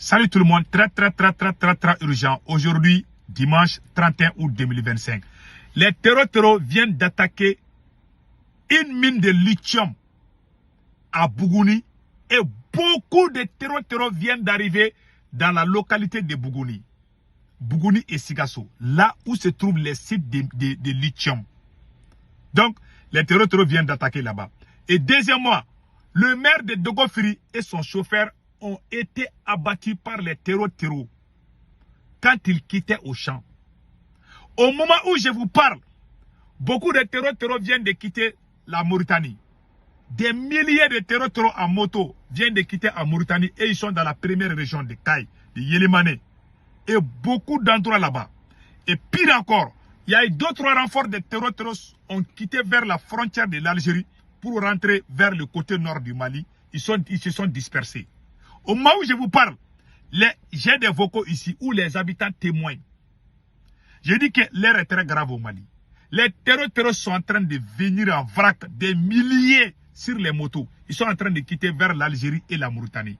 Salut tout le monde, très urgent. Aujourd'hui, dimanche 31 août 2025. Les terreaux viennent d'attaquer une mine de lithium à Bougouni et beaucoup de terreaux viennent d'arriver dans la localité de Bougouni. Bougouni et Sigasso, là où se trouvent les sites de lithium. Donc, les terreaux viennent d'attaquer là-bas. Et deuxièmement, le maire de Dogofiri et son chauffeur ont été abattus par les terreaux quand ils quittaient au champ. Au moment où je vous parle, beaucoup de terreaux viennent de quitter la Mauritanie. Des milliers de terreaux en moto viennent de quitter la Mauritanie et ils sont dans la première région de Kaye, de Yélimane. Et beaucoup d'endroits là-bas. Et pire encore, il y a eu d'autres renforts de terreaux ont quitté vers la frontière de l'Algérie pour rentrer vers le côté nord du Mali. Ils se sont dispersés. Au moment où je vous parle, j'ai des vocaux ici où les habitants témoignent. Je dis que l'air est très grave au Mali. Les terreaux sont en train de venir en vrac, des milliers sur les motos. Ils sont en train de quitter vers l'Algérie et la Mauritanie.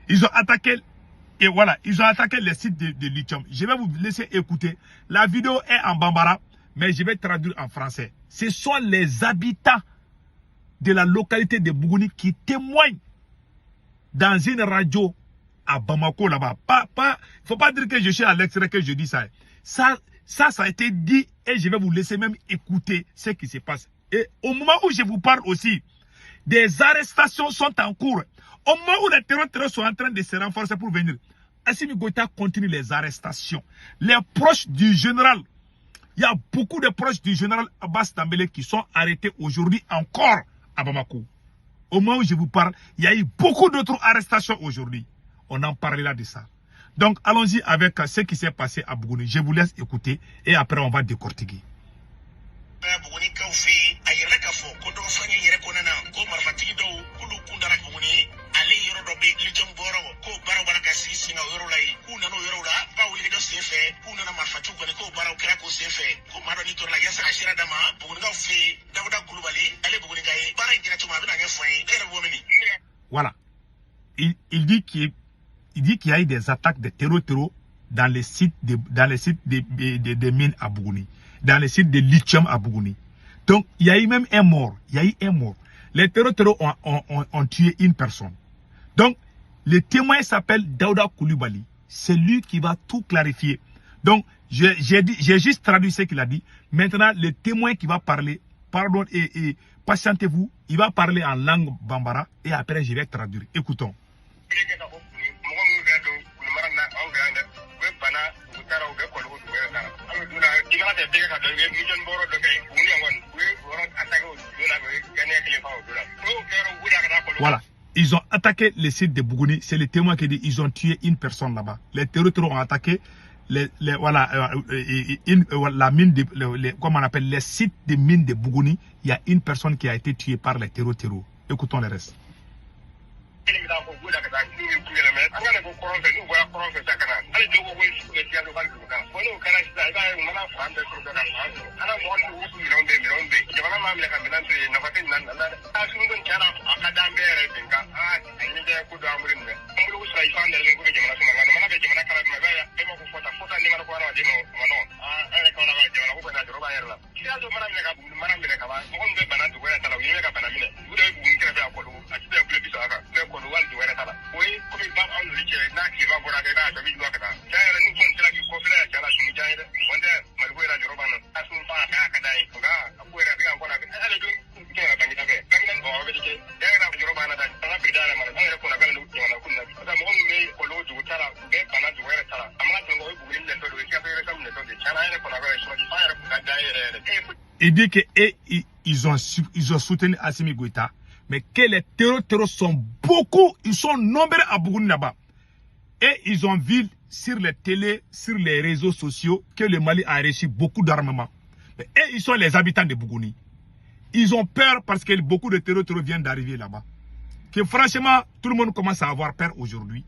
Ils ont attaqué, et voilà, ils ont attaqué les sites de lithium. Je vais vous laisser écouter. La vidéo est en bambara, mais je vais traduire en français. Ce sont les habitants de la localité de Bougouni qui témoignent dans une radio à Bamako là-bas. Il ne faut pas dire que je suis à l'extérieur que je dis ça. Ça a été dit et je vais vous laisser même écouter ce qui se passe. Et au moment où je vous parle aussi, des arrestations sont en cours. Au moment où les terroristes sont en train de se renforcer pour venir, Assimi Goïta continue les arrestations. Les proches du général, il y a beaucoup de proches du général Abbas Tambélé qui sont arrêtés aujourd'hui encore à Bamako. Au moment où je vous parle, il y a eu beaucoup d'autres arrestations aujourd'hui. On en parlera de ça. Donc, allons-y avec ce qui s'est passé à Bougouni. Je vous laisse écouter et après on va décortiquer. Voilà. Il dit qu'il y a eu des attaques de terreaux dans les sites de mines à Bougouni, dans les sites de lithium à Bougouni. Donc, il y a eu même un mort. Les terreaux ont tué une personne. Donc, le témoin s'appelle Daouda Koulibaly. C'est lui qui va tout clarifier. Donc, j'ai juste traduit ce qu'il a dit. Maintenant, le témoin qui va parler, pardon et patientez-vous, il va parler en langue bambara et après je vais traduire. Écoutons. Voilà. Ils ont attaqué les sites de Bougouni. C'est le témoin qui dit ils ont tué une personne là-bas. Les terroristes ont attaqué la mine comment on appelle les sites de mines de Bougouni. Il y a une personne qui a été tuée par les terroristes. Écoutons le reste. Il dit qu'ils ont soutenu Assimi Goïta, mais que les terroristes sont beaucoup, ils sont nombreux à Bougouni là-bas. Et ils ont vu sur les télés, sur les réseaux sociaux, que le Mali a reçu beaucoup d'armements. Et ils sont les habitants de Bougouni. Ils ont peur parce que beaucoup de terroristes viennent d'arriver là-bas. Que franchement, tout le monde commence à avoir peur aujourd'hui.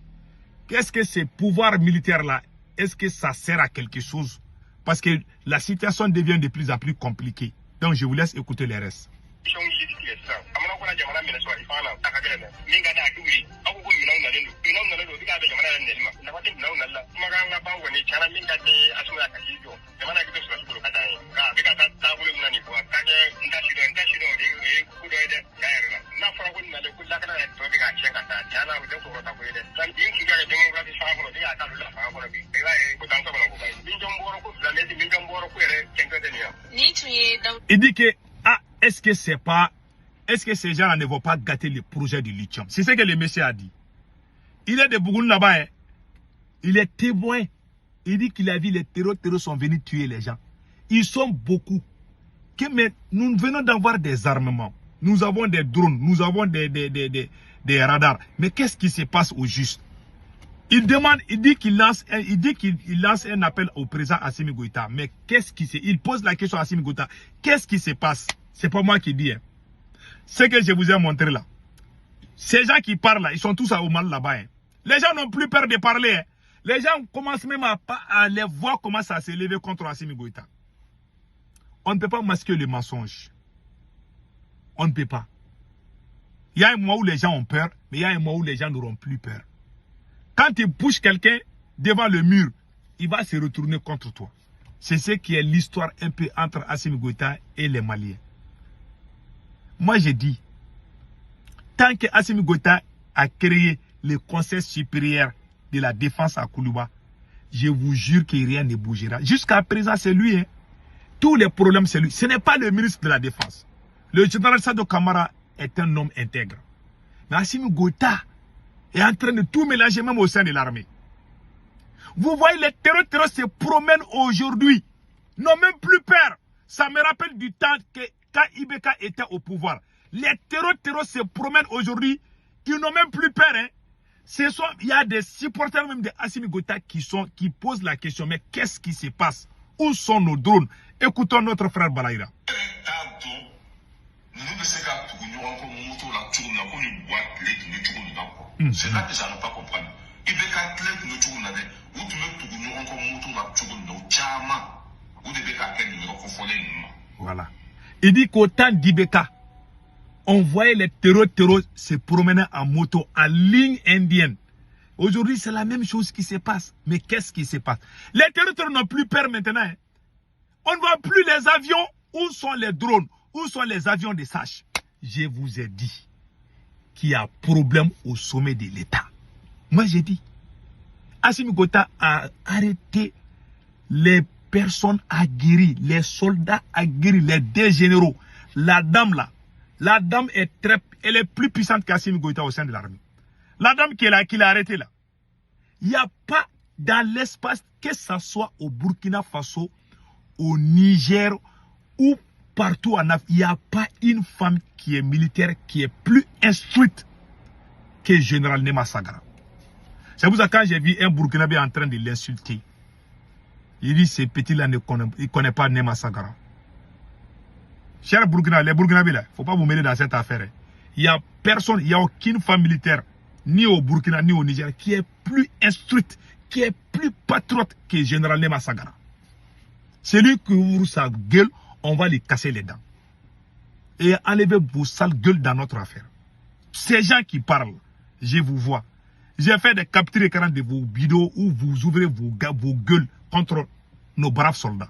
Qu'est-ce que ces pouvoirs militaires-là, est-ce que ça sert à quelque chose? Parce que la situation devient de plus en plus compliquée. Donc je vous laisse écouter les restes. Il dit que, ah, est-ce que c'est pas, est-ce que ces gens-là ne vont pas gâter le projet du lithium? C'est ce que le monsieur a dit. Il est de Bougoun là-bas, hein. Il est témoin. Il dit qu'il a vu les terroristes sont venus tuer les gens. Ils sont beaucoup. Mais nous venons d'avoir des armements. Nous avons des drones, nous avons des radars. Mais qu'est-ce qui se passe au juste? Il demande, il dit qu'il lance un appel au président Assimi Goïta. Mais qu'est-ce qui se... Il pose la question à Assimi Goïta. Qu'est-ce qui se passe? C'est pas moi qui dis. Hein. Ce que je vous ai montré là. Ces gens qui parlent là, ils sont tous au mal là-bas. Hein. Les gens n'ont plus peur de parler. Hein. Les gens commencent même à les voir commencer à s'élever contre Assimi Goïta. On ne peut pas masquer le mensonge. On ne peut pas. Il y a un moment où les gens ont peur, mais il y a un moment où les gens n'auront plus peur. Quand tu pousses quelqu'un devant le mur, il va se retourner contre toi. C'est ce qui est l'histoire un peu entre Assimi Goïta et les Maliens. Moi, je dis, tant que Assimi Goïta a créé le Conseil supérieur de la défense à Koulouba, je vous jure que rien ne bougera. Jusqu'à présent, c'est lui. Hein. Tous les problèmes, c'est lui. Ce n'est pas le ministre de la Défense. Le général Sado Kamara est un homme intègre. Mais Assimi Goïta est en train de tout mélanger même au sein de l'armée. Vous voyez, les terroristes se promènent aujourd'hui. Ils n'ont même plus peur. Ça me rappelle du temps que quand Ibeka était au pouvoir. Les terroristes se promènent aujourd'hui. Ils n'ont même plus peur. Hein. Il y a des supporters même de Assimi Goïta qui posent la question. Mais qu'est-ce qui se passe? Où sont nos drones? Écoutons notre frère Balaïra. C'est là que ça ne pas comprendre. Voilà. Il dit qu'au temps d'Ibeka, on voyait les terroristes se promener en moto, en ligne indienne. Aujourd'hui, c'est la même chose qui se passe. Mais qu'est-ce qui se passe? Les terroristes n'ont plus peur maintenant. Hein. On ne voit plus les avions. Où sont les drones? Où sont les avions de SACH? Je vous ai dit qu'il y a problème au sommet de l'État. Moi, j'ai dit, Assimi Goïta a arrêté les personnes aguerries, les soldats aguerris, les deux généraux. La dame là, la dame elle est plus puissante qu'Assimi Goïta au sein de l'armée. La dame qui l'a arrêté là. Il n'y a pas dans l'espace, que ce soit au Burkina Faso, au Niger ou partout en Afrique, il n'y a pas une femme qui est militaire qui est plus instruite que le général Nema Sagara. C'est pour ça que quand j'ai vu un Burkinabé en train de l'insulter, il dit ces petits-là ne connaissent pas Nema Sagara. Chers Burkina, les Burkinabés là, il ne faut pas vous mêler dans cette affaire. Il n'y a personne, il n'y a aucune femme militaire, ni au Burkina, ni au Niger, qui est plus instruite, qui est plus patriote que le général Nema Sagara. Celui qui ouvre sa gueule, on va lui casser les dents. Et enlever vos sales gueules dans notre affaire. Ces gens qui parlent, je vous vois. J'ai fait des captures écran de vos vidéos où vous ouvrez vos gueules contre nos braves soldats.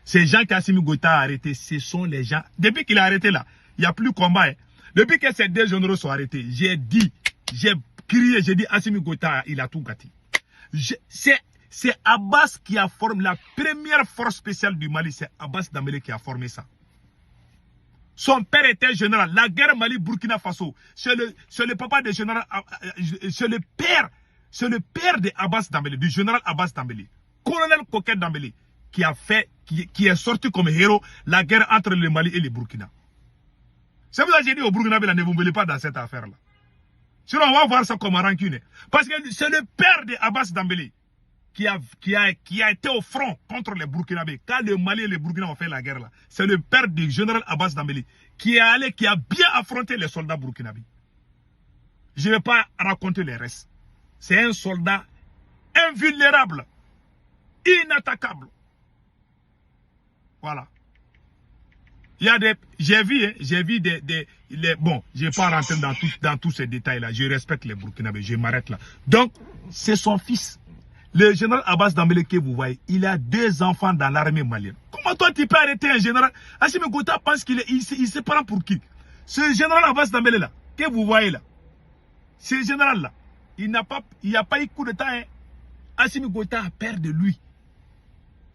Ces gens qu'Assimi Goïta a arrêtés, ce sont les gens. Depuis qu'il a arrêté là, il n'y a plus de combat. Hein. Depuis que ces deux généraux sont arrêtés, j'ai dit, j'ai crié, j'ai dit Assimi Goïta, il a tout gâté. C'est Abbas qui a formé la première force spéciale du Mali. C'est Abbas Dambélé qui a formé ça. Son père était général. La guerre Mali-Burkina Faso, c'est le papa du général, c'est le père de Abbas Dambélé, du général Abbas Dambélé. Colonel Koket Dambélé, qui est sorti comme héros la guerre entre le Mali et le Burkina. C'est pour ça que j'ai dit au Burkina, ne vous mêlez pas dans cette affaire-là. Sinon, on va voir ça comme un rancune. Parce que c'est le père de Abbas Dambélé qui a été au front contre les Burkinabés. Quand le Mali et les Burkina ont fait la guerre là, c'est le père du général Abbas Dambélé qui a bien affronté les soldats burkinabés. Je ne vais pas raconter les restes. C'est un soldat invulnérable, inattaquable. Voilà. Il y a des, j'ai vu bon, je ne vais pas rentrer dans tous ces détails là. Je respecte les Burkinabés, je m'arrête là. Donc, c'est son fils. Le général Abbas Dambélé que vous voyez, il a 2 enfants dans l'armée malienne. Comment toi tu peux arrêter un général? Assimi Goïta pense qu'il se prend pour qui? Ce général Abbas Dambélé là, que vous voyez là, ce général là, Il n'y a pas eu coup d'État. Hein. Assimi Goïta a peur de lui.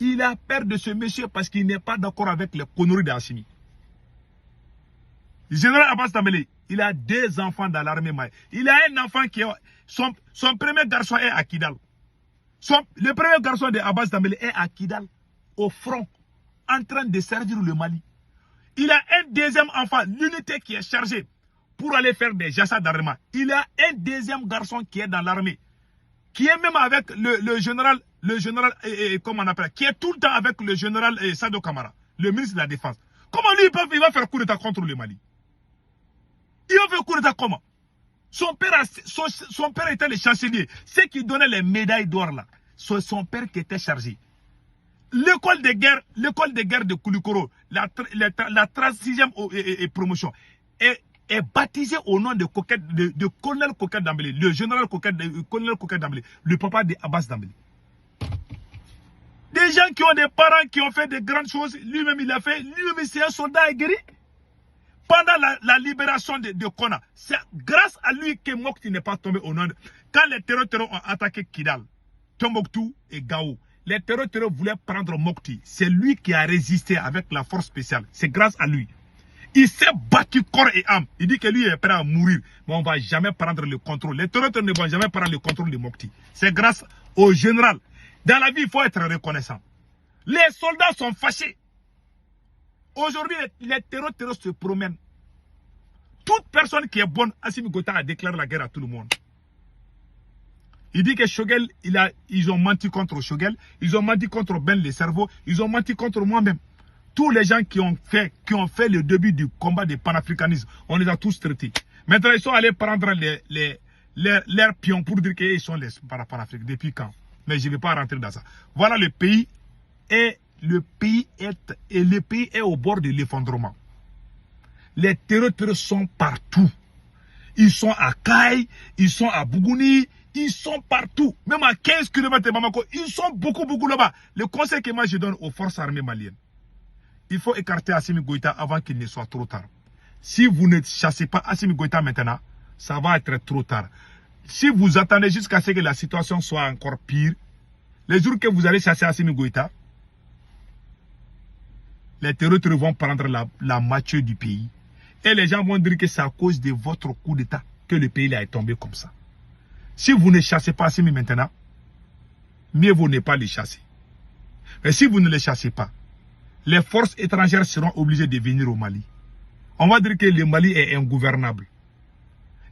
Il a peur de ce monsieur parce qu'il n'est pas d'accord avec les conneries d'Assimi. Le général Abbas Dambélé, il a 2 enfants dans l'armée malienne. Il a un enfant qui est... Son premier garçon est à Kidal. Le premier garçon de Abbas Dambélé est à Kidal, au front, en train de servir le Mali. Il a un deuxième enfant, l'unité qui est chargée pour aller faire des achats d'armement. Il a un deuxième garçon qui est dans l'armée, qui est même avec le général, comment on appelle, qui est tout le temps avec le général Sado Kamara, le ministre de la Défense. Comment lui, il va faire coup d'État contre le Mali? Il va faire coup d'État comment? Son père était le chancelier. Ceux qui donnaient les médailles d'or là, c'est son père qui était chargé. L'école de guerre de Koulikoro, la 36e promotion, est baptisée au nom de colonel Koket Dambélé, le général colonel Koket Dambélé, le papa de Abbas Dambélé. Des gens qui ont des parents qui ont fait de grandes choses, lui-même il a fait, lui-même c'est un soldat aguerri. Pendant la libération de Kona, c'est grâce à lui que Mokti n'est pas tombé au nom de... Quand les terroristes ont attaqué Kidal, Tombouctou et Gao, les terroristes voulaient prendre Mokti. C'est lui qui a résisté avec la force spéciale. C'est grâce à lui. Il s'est battu corps et âme. Il dit que lui est prêt à mourir. Mais on ne va jamais prendre le contrôle. Les terroristes ne vont jamais prendre le contrôle de Mokti. C'est grâce au général. Dans la vie, il faut être reconnaissant. Les soldats sont fâchés. Aujourd'hui, les terroristes se promènent. Toute personne qui est bonne, Assimi Goïta a déclaré la guerre à tout le monde. Il dit que Choguel, ils ont menti contre Choguel, ils ont menti contre Ben le cerveau, ils ont menti contre moi-même. Tous les gens qui ont fait le début du combat de panafricanisme, on les a tous traités. Maintenant, ils sont allés prendre leurs pions pour dire qu'ils sont les panafricains. Depuis quand? Mais je ne vais pas rentrer dans ça. Voilà, le pays est au bord de l'effondrement. Les terroristes sont partout. Ils sont à Kaï, ils sont à Bougouni, ils sont partout. Même à 15 km de Bamako, ils sont beaucoup là-bas. Le conseil que moi je donne aux forces armées maliennes, il faut écarter Assimi Goïta avant qu'il ne soit trop tard. Si vous ne chassez pas Assimi Goïta maintenant, ça va être trop tard. Si vous attendez jusqu'à ce que la situation soit encore pire, les jours que vous allez chasser Assimi Goïta, les terroristes vont prendre la moitié du pays. Et les gens vont dire que c'est à cause de votre coup d'État que le pays est tombé comme ça. Si vous ne chassez pas Assimi maintenant, mieux vaut ne pas les chasser. Mais si vous ne les chassez pas, les forces étrangères seront obligées de venir au Mali. On va dire que le Mali est ingouvernable.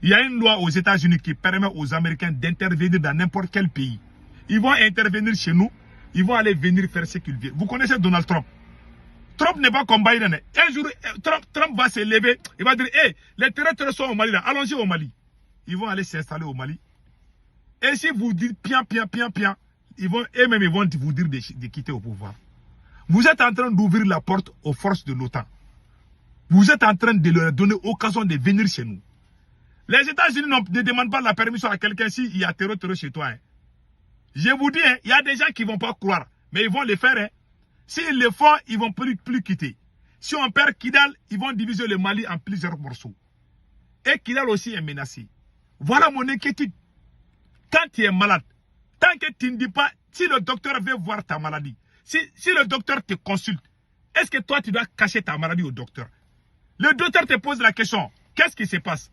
Il y a une loi aux États-Unis qui permet aux Américains d'intervenir dans n'importe quel pays. Ils vont intervenir chez nous, ils vont aller venir faire ce qu'ils veulent. Vous connaissez Donald Trump? Trump n'est pas comme Biden. Un jour, Trump va se lever, il va dire, hey, les terroristes sont au Mali, allons-y au Mali. Ils vont aller s'installer au Mali. Et si vous dites pian, eux-mêmes ils vont vous dire de quitter au pouvoir. Vous êtes en train d'ouvrir la porte aux forces de l'OTAN. Vous êtes en train de leur donner l'occasion de venir chez nous. Les États-Unis ne demandent pas la permission à quelqu'un s'il y a terror chez toi. Hein. Je vous dis, il y a des gens qui ne vont pas croire, mais ils vont le faire. Hein. S'ils le font, ils ne vont plus quitter. Si on perd Kidal, ils vont diviser le Mali en plusieurs morceaux. Et Kidal aussi est menacé. Voilà mon inquiétude. Quand tu es malade, tant que tu ne dis pas, si le docteur veut voir ta maladie, si le docteur te consulte, est-ce que toi tu dois cacher ta maladie au docteur? Le docteur te pose la question, qu'est-ce qui se passe?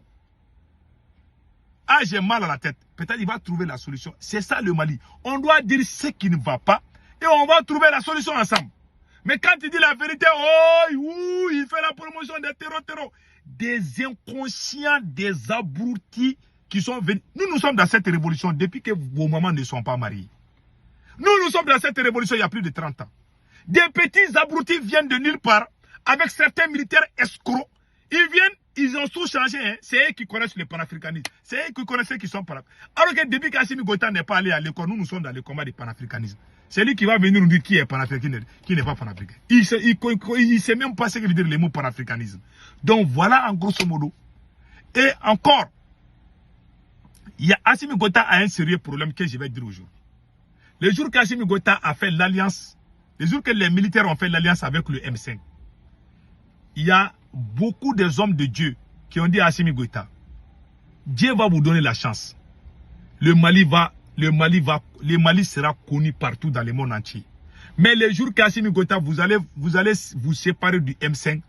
Ah, j'ai mal à la tête. Peut-être il va trouver la solution. C'est ça le Mali. On doit dire ce qui ne va pas et on va trouver la solution ensemble. Mais quand tu dis la vérité, oh, il fait la promotion des terror. Des inconscients, des abrutis qui sont venus. Nous sommes dans cette révolution depuis que vos mamans ne sont pas mariées. Nous sommes dans cette révolution il y a plus de 30 ans. Des petits abrutis viennent de nulle part avec certains militaires escrocs. Ils viennent, ils ont tout changé. Hein. C'est eux qui connaissent le panafricanisme. C'est eux qui connaissent ceux qui sont panafricains. Alors que depuis qu'Assimi Goïta n'est pas allé à l'école, nous sommes dans le combat du panafricanisme. C'est lui qui va venir nous dire qui est panafricain, qui n'est pas panafricain. Il ne sait même pas ce que veut dire le mot panafricanisme. Donc voilà en grosso modo. Et encore, Assimi Goïta a un sérieux problème que je vais dire aujourd'hui. Le jour qu'Assimi Goïta a fait l'alliance, le jour que les militaires ont fait l'alliance avec le M5, il y a beaucoup des hommes de Dieu qui ont dit à Assimi Goïta, Dieu va vous donner la chance. le Mali sera connu partout dans le monde entier. Mais les jours qu'Assimi Goïta, vous allez vous séparer du M5,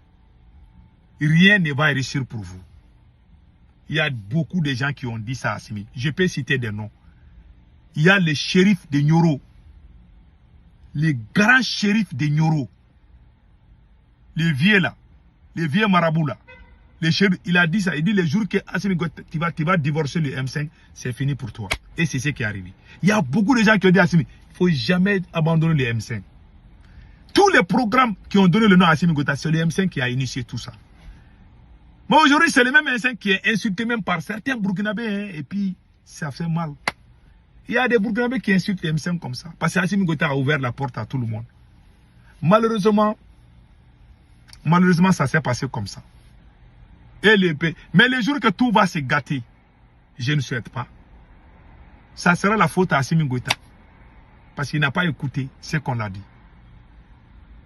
rien ne va réussir pour vous. Il y a beaucoup de gens qui ont dit ça à Assimi. Je peux citer des noms. Il y a le shérif de Nioro, les grands shérifs de Nioro, les vieux là, les vieux marabouts là. Le shérif, il a dit ça, il dit les jours que Assimi Goïta, tu vas divorcer le M5, c'est fini pour toi. Et c'est ce qui est arrivé. Il y a beaucoup de gens qui ont dit à Assimi, il ne faut jamais abandonner le M5. Tous les programmes qui ont donné le nom à Assimi Goïta, c'est le M5 qui a initié tout ça. Mais aujourd'hui, c'est le même M5 qui est insulté même par certains Burkinabés, hein, et puis ça fait mal. Il y a des Burkinabés qui insultent le M5 comme ça, parce que Assimi Goïta a ouvert la porte à tout le monde. Malheureusement, ça s'est passé comme ça. Mais les jours que tout va se gâter, je ne souhaite pas. Ça sera la faute à Assimi Goïta. Parce qu'il n'a pas écouté ce qu'on l'a dit.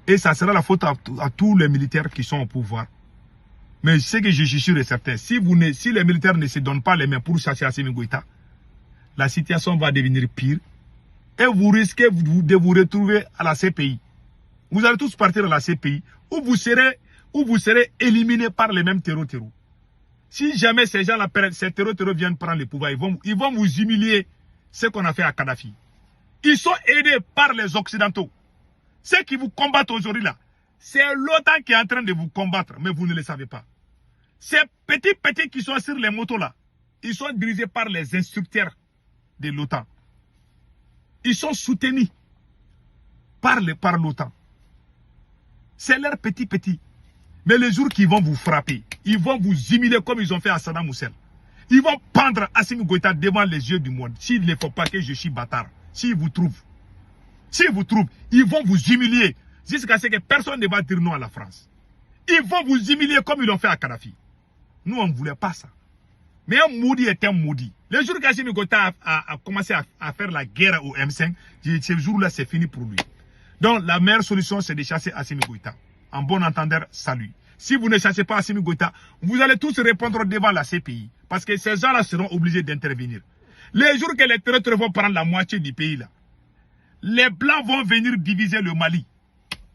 Et ça sera la faute à tous les militaires qui sont au pouvoir. Mais ce que je suis sûr et certain, si les militaires ne se donnent pas les mains pour chasser Assimi Goïta, la situation va devenir pire. Et vous risquez de vous retrouver à la CPI. Vous allez tous partir à la CPI où vous serez éliminés par les mêmes terreaux. Si jamais ces gens-là, ces terreaux viennent prendre le pouvoir, ils vont vous humilier ce qu'on a fait à Kadhafi. Ils sont aidés par les Occidentaux. Ceux qui vous combattent aujourd'hui là, c'est l'OTAN qui est en train de vous combattre, mais vous ne le savez pas. Ces petits qui sont sur les motos là, ils sont dirigés par les instructeurs de l'OTAN. Ils sont soutenus par l'OTAN. C'est leurs petits. Mais les jours qu'ils vont vous frapper, ils vont vous humilier comme ils ont fait à Saddam Hussein. Ils vont pendre Assimi Goïta devant les yeux du monde. S'il ne faut pas que je suis bâtard, s'ils vous trouvent, ils vont vous humilier jusqu'à ce que personne ne va dire non à la France. Ils vont vous humilier comme ils l'ont fait à Kadhafi. Nous, on ne voulait pas ça. Mais un maudit est un maudit. Le jour qu'Assimi Goïta a commencé à faire la guerre au M5, ce jour-là, c'est fini pour lui. Donc, la meilleure solution, c'est de chasser Assimi Goïta. En bon entendeur, salut. Si vous ne chassez pas Assimi Goïta, vous allez tous répondre devant la CPI. Parce que ces gens-là seront obligés d'intervenir. Les jours que les terroristes vont prendre la moitié du pays, là, les Blancs vont venir diviser le Mali.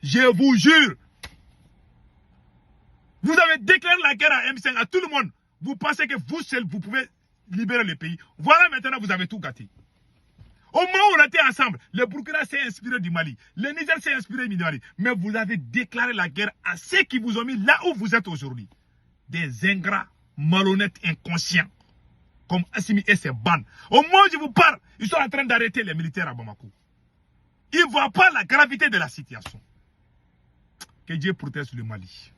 Je vous jure. Vous avez déclaré la guerre à M5 à tout le monde. Vous pensez que vous seul, vous pouvez libérer le pays. Voilà maintenant, vous avez tout gâté. Au moment où on était ensemble, le Burkina s'est inspiré du Mali. Le Niger s'est inspiré du Mali. Mais vous avez déclaré la guerre à ceux qui vous ont mis là où vous êtes aujourd'hui. Des ingrats, malhonnêtes, inconscients. Comme Assimi et ses bandes. Au moment où je vous parle, ils sont en train d'arrêter les militaires à Bamako. Ils ne voient pas la gravité de la situation. Que Dieu protège le Mali.